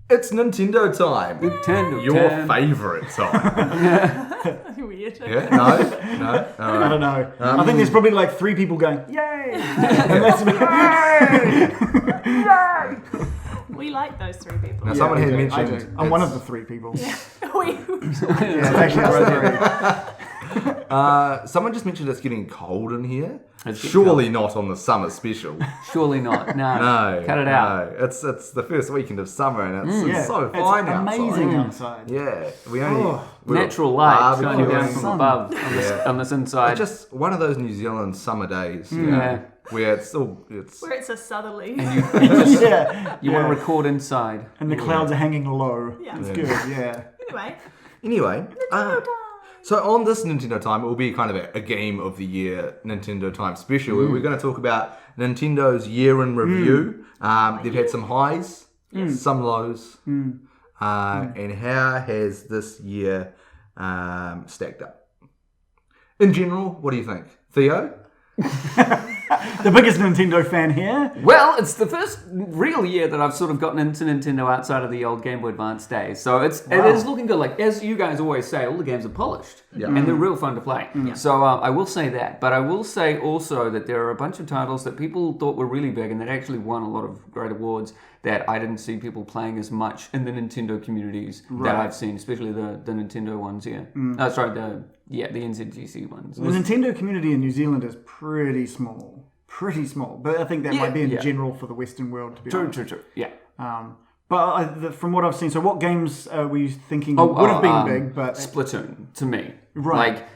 It's Nintendo time. Nintendo Your time. favourite time. Weird. Yeah? No? I don't know. I think there's probably like 3 people going, yay! And that's We like those 3 people. Now, someone had I mentioned... do. I'm one of the 3 people. We Yeah, it's actually us 3. someone just mentioned it's getting cold in here. It's getting Surely not on the summer special. Surely not. No. No. Cut it out. No. It's the first weekend of summer and it's so fine it's amazing outside. outside. Yeah. We only... Natural light shining down barbecuing. from above on this inside. It's just one of those New Zealand summer days. Yeah. Where it's Where it's a southerly. Yeah. You want to record inside. And the clouds are hanging low. Yeah. It's good, yeah. Anyway, so on this Nintendo Time, it will be kind of a Game of the Year Nintendo Time special. We're going to talk about Nintendo's year in review. They've had some highs, some lows, and how has this year stacked up? In general, what do you think? Theo? The biggest Nintendo fan here. Well, it's the first real year that I've sort of gotten into Nintendo outside of the old Game Boy Advance days. So it is looking good. Like, as you guys always say, all the games are polished. Yeah. And they're real fun to play. So I will say that. But I will say also that there are a bunch of titles that people thought were really big and that actually won a lot of great awards that I didn't see people playing as much in the Nintendo communities that I've seen, especially the Nintendo ones here. Sorry, the NZGC ones. The Nintendo community in New Zealand is pretty small. But I think that might be in general for the Western world, to be honest. True. Yeah. But from what I've seen, so what games were you thinking would have been big? But Splatoon, to me. Right. Like,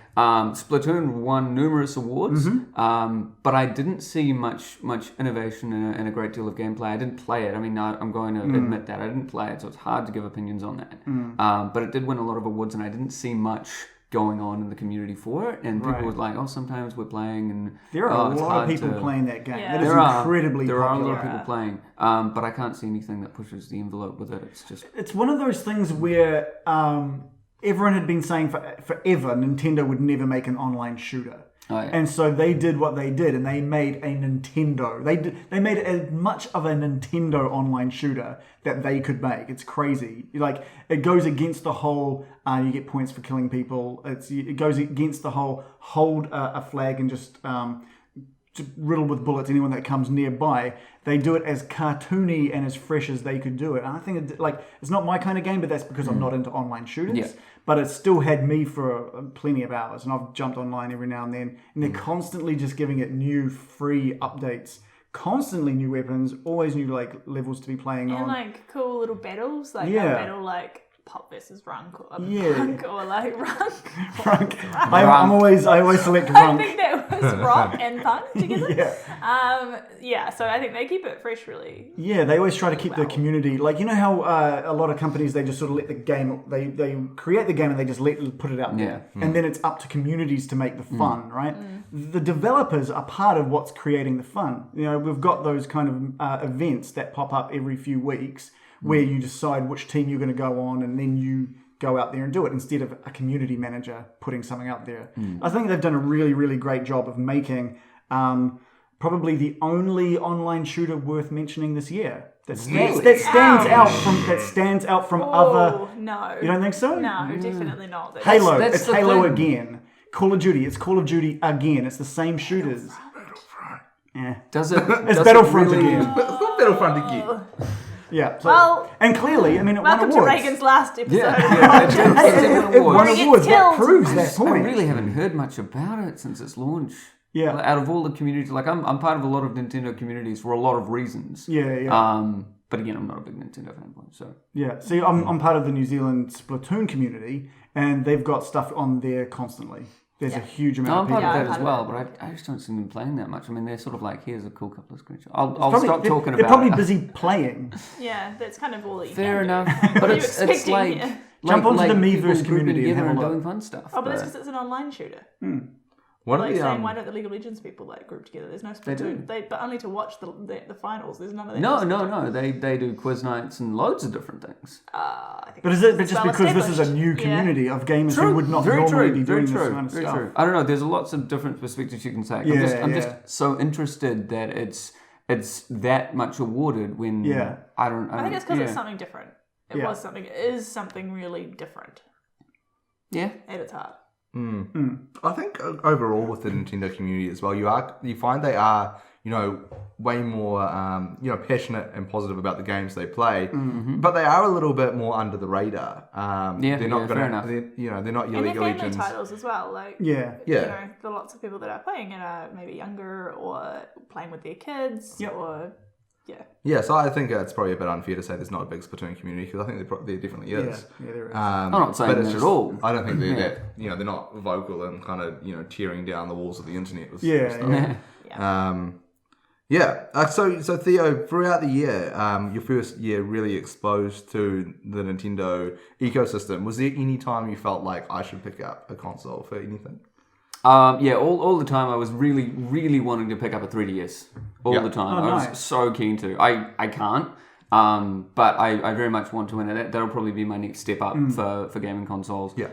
Splatoon won numerous awards, but I didn't see much innovation and a great deal of gameplay. I didn't play it. I mean, I'm going to admit that. I didn't play it, so it's hard to give opinions on that. But it did win a lot of awards, and I didn't see much going on in the community for it, and people were like, sometimes we're playing, and there are a lot of people playing that game. Yeah. That is incredibly there popular. are a lot of people playing, but I can't see anything that pushes the envelope with it. It's one of those things where everyone had been saying forever Nintendo would never make an online shooter. Oh, yeah. And so they did what they did, and they made a Nintendo. They made as much of a Nintendo online shooter that they could make. It's crazy. Like, it goes against the whole you get points for killing people. It goes against the whole hold a flag and just riddle with bullets anyone that comes nearby. They do it as cartoony and as fresh as they could do it. And I think it's not my kind of game, but that's because I'm not into online shooters. Yeah. But it still had me for plenty of hours, and I've jumped online every now and then, and they're constantly just giving it new free updates, constantly new weapons, always new levels to be playing on. And cool little battles, a battle Pop versus Runk or Runk or Runk. Runk. I always select Runk. I think that was Rock and Punk together. So I think they keep it fresh really. Yeah, they always try to keep the community, you know how a lot of companies, they just sort of let the game, they create the game and they just put it out there. And then it's up to communities to make the fun, right? The developers are part of what's creating the fun. You know, we've got those kind of events that pop up every few weeks where you decide which team you're going to go on, and then you go out there and do it instead of a community manager putting something out there. I think they've done a really, really great job of making probably the only online shooter worth mentioning this year. That stands out from other. No, you don't think so? No, definitely not. Halo. It's Halo again. Call of Duty. It's Call of Duty again. It's the same shooters. Yeah. Does it? It's Battlefront again. It's not Battlefront again. Yeah. So, and clearly, I mean, it won awards. Welcome to Reagan's last episode. It won awards. That proves that point. I really haven't heard much about it since its launch. Yeah. Out of all the communities, I'm part of a lot of Nintendo communities for a lot of reasons. Yeah. But again, I'm not a big Nintendo fanboy, so. Yeah. See, I'm part of the New Zealand Splatoon community, and they've got stuff on there constantly. There's a huge amount of people. I'm part of that as well, but I just don't see them playing that much. I mean, they're sort of like, here's a cool couple of screenshots. I'll stop talking about it. They're probably busy playing. Yeah, that's kind of all that you Fair can enough. do. But it's like... Jump onto the people Miiverse community together and have a doing look. fun stuff. Oh, but that's because it's an online shooter. One Like of the, saying, why don't the League of Legends people group together? There's no Splatoon. But only to watch the finals. There's none of that. No. They do quiz nights and loads of different things. I think But is it just because this is a new community of gamers who would not normally be doing this kind of stuff? True. I don't know. There's lots of different perspectives you can take. I'm just so interested that it's that much awarded when I don't. I think it's because it's something different. It is something really different Yeah. at its heart. I think overall with the Nintendo community as well, you find they are, way more, passionate and positive about the games they play, but they are a little bit more under the radar. They're not fair enough. they're not your And League they're of family Legends. titles as well. Like, Yeah. there are lots of people that are playing and are maybe younger or playing with their kids or. Yeah, so I think it's probably a bit unfair to say there's not a big Splatoon community because I think there definitely is. Yeah, there is. I'm not saying but it's that just, at all. I don't think they're that, they're not vocal and kind of, tearing down the walls of the internet with Yeah, stuff. yeah. So Theo, throughout the year, your first year really exposed to the Nintendo ecosystem, was there any time you felt like I should pick up a console for anything? All the time I was really, really wanting to pick up a 3DS. All the time. Oh, I was nice. so keen to. I can't. But I very much want to, and that'll probably be my next step up for gaming consoles. Yeah.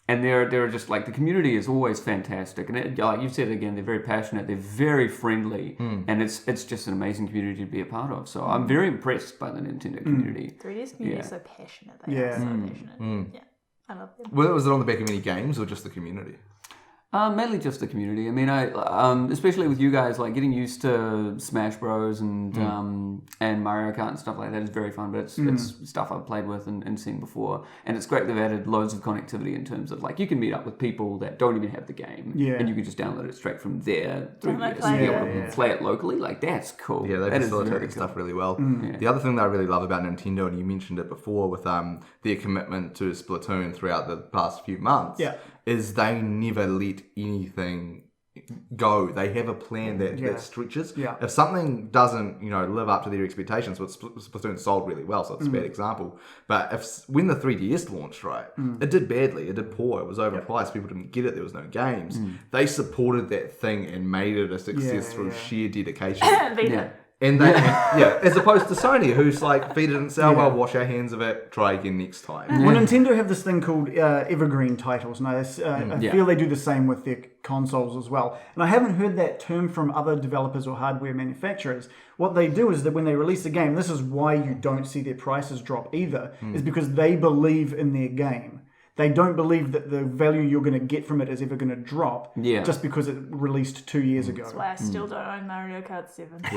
And they're just like, the community is always fantastic, and like you've said again, they're very passionate, they're very friendly, and it's just an amazing community to be a part of. So I'm very impressed by the Nintendo community. 3DS community is so passionate. They Yeah. are so passionate. Yeah, I love them. Was it on the back of any games or just the community? Mainly just the community. I mean, especially with you guys, like getting used to Smash Bros and Mario Kart and stuff like that is very fun. But it's stuff I've played with and seen before, and it's great they've added loads of connectivity in terms of like you can meet up with people that don't even have the game, and you can just download it straight from there through Download and be able to player. play it locally. Like that's cool. Yeah, they That is facilitate very that cool. stuff really well. The other thing that I really love about Nintendo, and you mentioned it before, with their commitment to Splatoon throughout the past few months, is they never let anything go. They have a plan that stretches. Yeah. If something doesn't, live up to their expectations, but Splatoon sold really well, so it's a bad example. But when the 3DS launched, right, it did badly. It did poor. It was overpriced. People didn't get it. There was no games. They supported that thing and made it a success through sheer dedication. They did. And they, as opposed to Sony, who's like, feed it and sell well, wash our hands of it, try again next time. Well, Nintendo have this thing called Evergreen titles, and I feel they do the same with their consoles as well. And I haven't heard that term from other developers or hardware manufacturers. What they do is that when they release a game, this is why you don't see their prices drop either, is because they believe in their game. They don't believe that the value you're going to get from it is ever going to drop just because it released 2 years ago. That's why I still don't own Mario Kart 7. I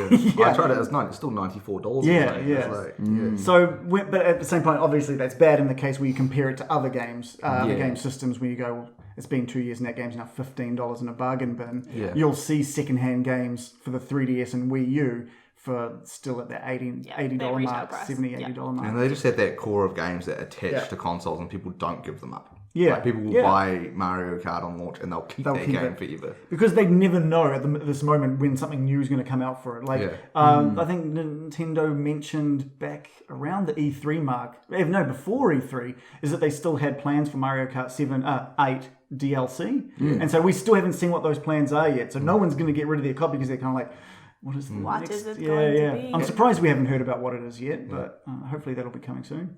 tried it. It's still $94. So, but at the same point, obviously that's bad in the case where you compare it to other games, other game systems, where you go, well, it's been 2 years and that game's now $15 in a bargain bin. Yeah. You'll see secondhand games for the 3DS and Wii U for still at that $80 mark, price. $70-$80 mark. And they just have that core of games that attach to consoles, and people don't give them up. Yeah. Like people will buy Mario Kart on launch, and they'll keep that game forever. Because they never know at this moment when something new is going to come out for it. Like, I think Nintendo mentioned back around the E3 mark, before E3, is that they still had plans for Mario Kart 8 DLC. And so we still haven't seen what those plans are yet. So no one's going to get rid of their copy because they're kind of like, what is it going to be? I'm surprised we haven't heard about what it is yet, but hopefully that'll be coming soon.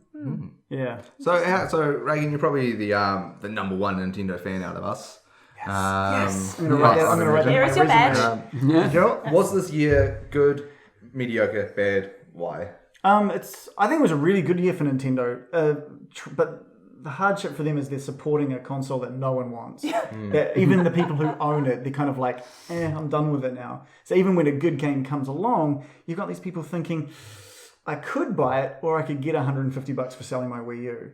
Yeah. So Reagan, you're probably the number one Nintendo fan out of us. Yes. I'm going to write that. Here is your badge. Was this year good, mediocre, bad? Why? I think it was a really good year for Nintendo, but the hardship for them is they're supporting a console that no one wants. That even the people who own it, they're kind of like, I'm done with it now. So even when a good game comes along, you've got these people thinking, I could buy it, or I could get $150 for selling my Wii U.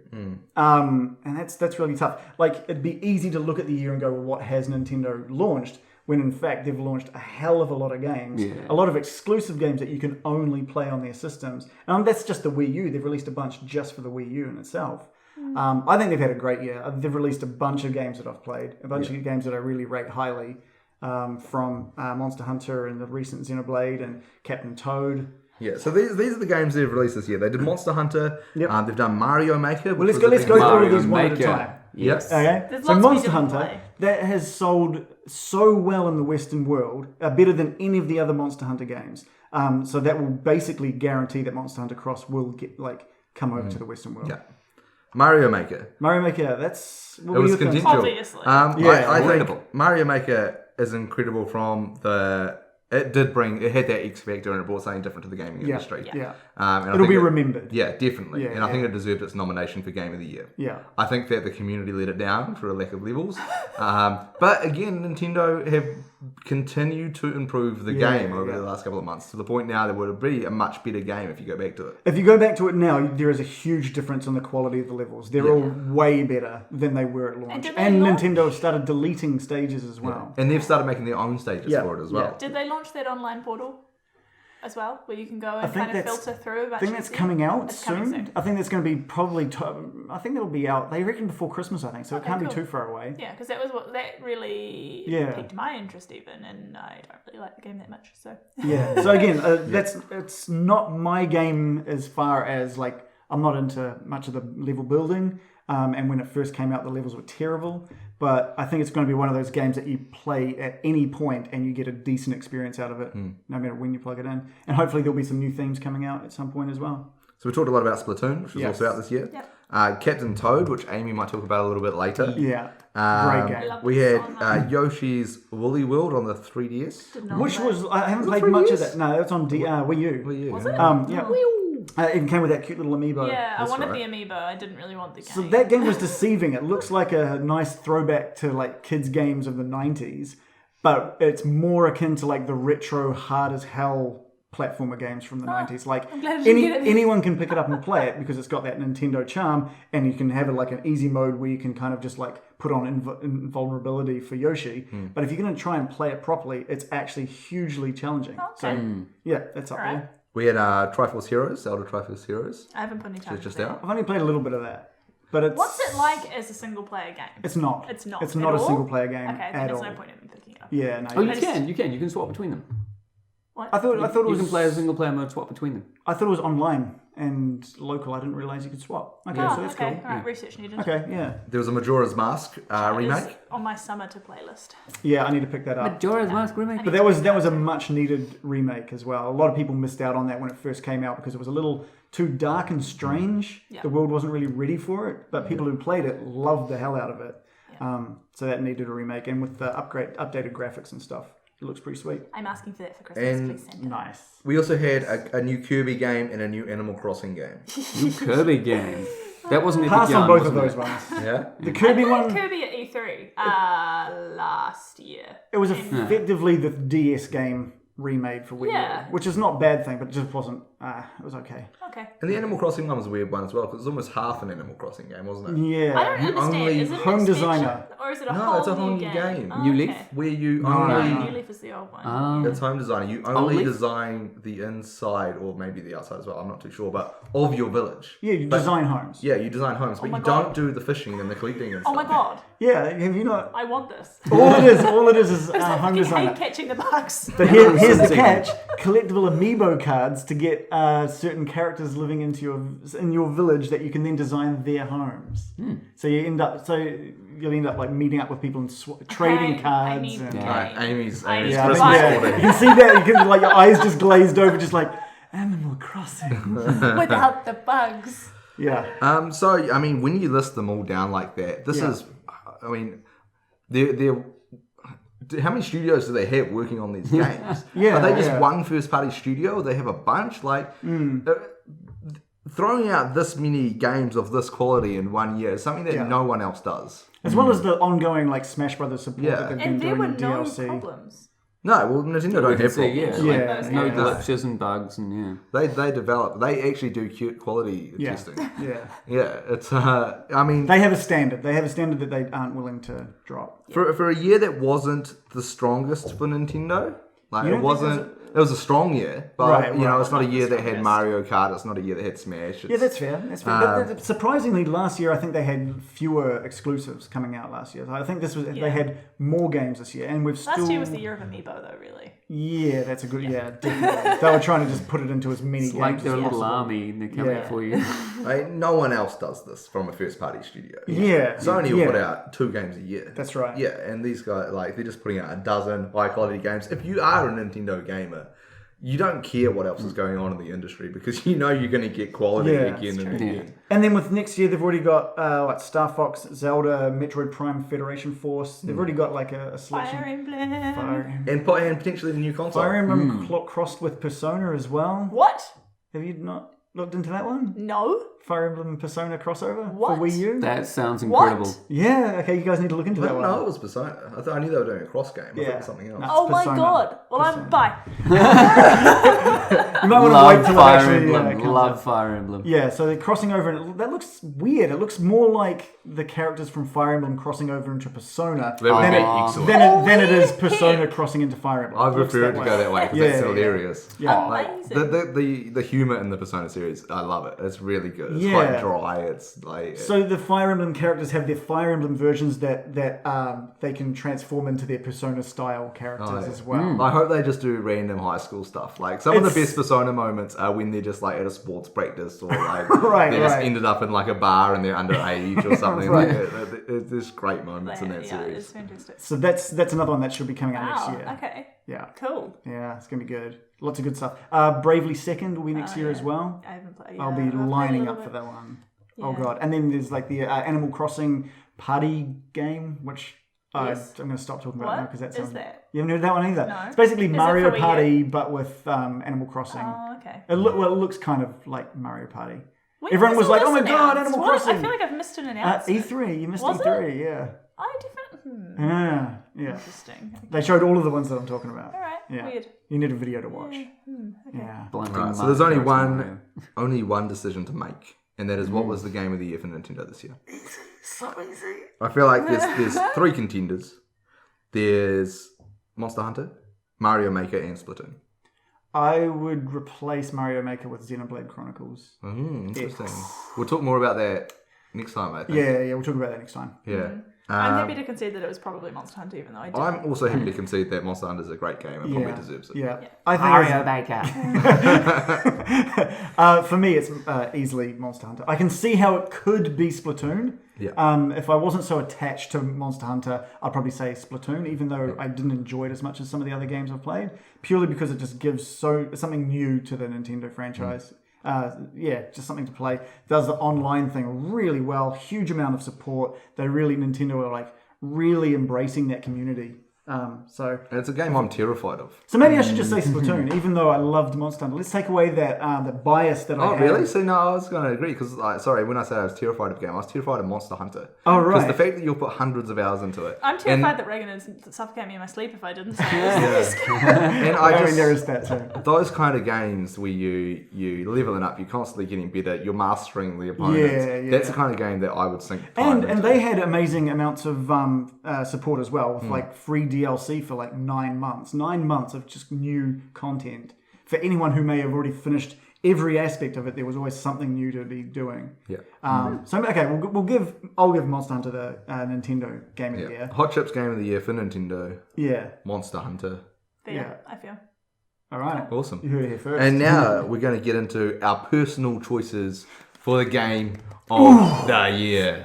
And that's really tough. Like, it'd be easy to look at the year and go, well, what has Nintendo launched? When in fact they've launched a hell of a lot of games, a lot of exclusive games that you can only play on their systems. And that's just the Wii U. They've released a bunch just for the Wii U in itself. I think they've had a great year. They've released a bunch of games that I've played, a bunch of games that I really rate highly, from Monster Hunter and the recent Xenoblade and Captain Toad. Yeah, so these are the games they've released this year. They did Monster Hunter. They've done Mario Maker. Well, let's go through all of these one at a time. Yes. Okay. There's So lots we Monster didn't Hunter play. that has sold so well in the Western world, better than any of the other Monster Hunter games. So that will basically guarantee that Monster Hunter Cross will come over to the Western world. Yeah. Mario Maker. Mario Maker, that's what It was were your thoughts? contingent. Obviously. I incredible. think Mario Maker is incredible from the it had that X factor and it brought something different to the gaming industry. Yeah. And I It'll think be remembered. Yeah, definitely. Yeah, and I think it deserved its nomination for Game of the Year. Yeah. I think that the community let it down for a lack of levels. But again, Nintendo have continued to improve the game over the last couple of months to the point now that it would be a much better game if you go back to it. If you go back to it now, there is a huge difference in the quality of the levels. They're all way better than they were at launch. And Nintendo have started deleting stages as well. And they've started making their own stages for it as well. Did they launch that online portal as well, where you can go and kind of filter through? I think that's coming out soon. I think that's going to be probably. I think that'll be out. They reckon before Christmas. I think so. It can't be too far away. Yeah, because that really piqued my interest even, and I don't really like the game that much. So yeah. So again, it's not my game as far as like I'm not into much of the level building. And when it first came out, the levels were terrible. But I think it's going to be one of those games that you play at any point and you get a decent experience out of it, no matter when you plug it in. And hopefully there'll be some new themes coming out at some point as well. So we talked a lot about Splatoon, which was also out this year. Yep. Captain Toad, which Amy might talk about a little bit later. Yeah, great game. We had Yoshi's Woolly World on the 3DS. Which was, I haven't played much of that. No, that's on Wii U. Wii U. Was it? Yeah. It even came with that cute little amiibo. Yeah, I wanted the amiibo. I didn't really want the game. So that game was deceiving. It looks like a nice throwback to like kids' games of the 90s, but it's more akin to like the retro hard as hell platformer games from the 90s. Like anyone can pick it up and play it because it's got that Nintendo charm, and you can have it like an easy mode where you can kind of just like put on invulnerability for Yoshi. But if you're going to try and play it properly, it's actually hugely challenging. Okay. So yeah, that's up there. We had Triforce Heroes, Zelda Triforce Heroes. I haven't put any time just into out. I've only played a little bit of that. But it's... What's it like as a single-player game? It's not. It's not. It's not a single-player game Okay, then at there's all. no point in picking it up. Yeah, no. Oh, you can swap between them. What? I thought it was... You can play a single player mode, swap between them. I thought it was online and local. I didn't realise you could swap. Okay, so that's cool. All right, research needed. Okay, yeah. There was a Majora's Mask remake. It's on my summer to playlist. Yeah, I need to pick that up. Majora's Mask remake? But that was a much needed remake as well. A lot of people missed out on that when it first came out because it was a little too dark and strange. Yeah. The world wasn't really ready for it, but people who played it loved the hell out of it. Yeah. So that needed a remake, and with the updated graphics and stuff, it looks pretty sweet. I'm asking for that for Christmas. And Please send it. Nice. We also had a new Kirby game and a new Animal Crossing game. New Kirby game. That wasn't Epic Pass Yarn, on both of wasn't those it? ones. Yeah? The Kirby I one, played Kirby at E3 last year. it was effectively the DS game remade for Wii Yeah. U, which is not a bad thing, but it just wasn't. It was okay. Okay. And the Animal Crossing one was a weird one as well, because it was almost half an Animal Crossing game, wasn't it? Yeah. I don't understand. only Is it an home expansion, designer. or is it a No, whole it's a whole new new game? game. Oh, New okay. Leaf? Where you No, only... New Leaf is the old one. It's home designer. You Leaf? only design the inside, or maybe the outside as well, I'm not too sure, but of your village. Yeah, you But- design homes. Yeah, you design homes, but my you God. don't do the fishing and the collecting and stuff. Oh my god, Yeah, have you not? I want this. All it is I home fucking designer. hate catching the bugs. But here's the catch: collectible amiibo cards to get certain characters living in your village that you can then design their homes. So you'll end up like meeting up with people and trading I cards. need And, the game. Alright, Amy's I need Christmas to buy it. order. you can see that. You can like your eyes just glazed over, just like Animal Crossing. Without the bugs. Yeah. So, I mean, when you list them all down like that, this is, I mean, they're how many studios do they have working on these games? Yeah, Are they just yeah. one first-party studio? Or they have a bunch? Like, throwing out this many games of this quality in 1 year is something that no one else does. As well as the ongoing like Smash Brothers support that they've been And there doing were in no DLC. problems. No, well, Nintendo don't have See, problems. yeah. Yeah. No Yeah. glitches and bugs and They develop. They actually do cute quality Yeah. testing. Yeah. Yeah, it's. I mean, They have a standard. They have a standard that they aren't willing to drop. for a year that wasn't the strongest for Nintendo, like You it don't think wasn't. It was a strong year, but Right, you know, right. it's not a year that had Strongest. Mario Kart. It's not a year that had Smash. Yeah, that's fair. That's fair. But surprisingly, last year I think they had fewer exclusives coming out last year. So I think they had more games this year, and we've still. Last year was the year of Amiibo, though, really. Yeah, that's a good. Yeah, definitely. They were trying to just put it into as many It's games like they're a as little possible. army and they're coming Yeah. for you. Like, no one else does this from a first-party studio. Yeah, Sony will yeah. put out 2 games a year. That's right. Yeah, and these guys, like, they're just putting out a dozen high-quality games. If you are a Nintendo gamer, you don't care what else is going on in the industry because you know you're going to get quality again and again. And then with next year, they've already got like Star Fox, Zelda, Metroid Prime, Federation Force. They've already got like a selection. Fire Emblem. And potentially the new console. Fire Emblem crossed with Persona as well. What? Have you not looked into that one? No. Fire Emblem and Persona crossover What? for Wii U? That sounds incredible. What? Yeah, okay, you guys need to look into I that didn't one. know it was Persona. I knew they were doing a cross game. I thought it was something else. No. Oh my Persona. god. Well, I'm bye. You might want to Love wait till Fire it actually Emblem. comes Love out. Fire Emblem. Yeah, so they're crossing over, and that looks weird. It looks more like the characters from Fire Emblem crossing over into Persona That would than, be it, excellent. than it is weird Persona pick. crossing into Fire Emblem. I It looks prefer it that to way. go that way because Yeah, that's yeah, hilarious. Yeah. Like, Amazing. the humor in the Persona series, I love it. It's really good. It's Yeah. quite dry. It's like So the Fire Emblem characters have their Fire Emblem versions that they can transform into their Persona style characters as well. I hope they just do random high school stuff. Like some of It's- the best Persona moments are when they're just like at a sports practice or like Right, they just right. ended up in like a bar and they're underage or something. Right. There's great moments in that Yeah, series. it's fantastic. So that's another one that should be coming out Wow. next year. Okay. Yeah. Cool. Yeah, it's gonna be good. Lots of good stuff. Bravely Second will be next year as well. I haven't played. I'll be lining up for that one. Oh Yeah. god! And then there's like the Animal Crossing party game, which Yes. I'm going to stop talking about What now because that is sounds. that? You haven't heard that one either. No. It's basically Is it Mario for Wii U? Party, but with Animal Crossing. Oh, okay. It looks kind of like Mario Party. When Everyone was all like, this "Oh my god, announced? Animal What? Crossing!" I feel like I've missed an announcement. E3, you missed Was E3, yeah. I definitely. Yeah. Interesting. Okay. They showed all of the ones that I'm talking about. All right. Yeah. Weird. You need a video to watch. Okay. Yeah. Blunting Right, so Mario there's only Kart only one decision to make, and that is what was the game of the year for Nintendo this year. So easy. I feel like there's three contenders. There's Monster Hunter, Mario Maker, and Splatoon. I would replace Mario Maker with Xenoblade Chronicles. Interesting. We'll talk more about that next time, I think. Yeah, we'll talk about that next time. Yeah. I'm happy to concede that it was probably Monster Hunter, even though I did. I'm also happy to concede that Monster Hunter is a great game and probably Yeah. deserves it. Yeah. I think Mario Maker. for me, it's easily Monster Hunter. I can see how it could be Splatoon. Yeah. If I wasn't so attached to Monster Hunter, I'd probably say Splatoon, even though I didn't enjoy it as much as some of the other games I've played, purely because it just gives something new to the Nintendo franchise. Just something to play. Does the online thing really well. Huge amount of support. Nintendo are like really embracing that community. And it's a game I'm terrified of. So maybe I should just say Splatoon, even though I loved Monster Hunter. Let's take away that the bias that I Oh, have. really? See, no, I was going to agree because, when I said I was terrified of a game, I was terrified of Monster Hunter. Oh, right. Because the fact that you'll put hundreds of hours into it. I'm terrified that Reagan would suffocate me in my sleep if I didn't say it. And I mean, there is that too. those kind of games where you leveling up, you're constantly getting better, you're mastering the opponents. Yeah. That's the kind of game that I would sink time And into. they had amazing amounts of support as well, with like free DLC for like 9 months. 9 months of just new content. For anyone who may have already finished every aspect of it, there was always something new to be doing. Yeah. I'll give Monster Hunter the Nintendo Game of the Year. Hot Chip's Game of the Year for Nintendo. Yeah. Monster Hunter. Fair, Yeah. I feel. All right. Awesome. You heard it here first. And now we're going to get into our personal choices for the game of the year.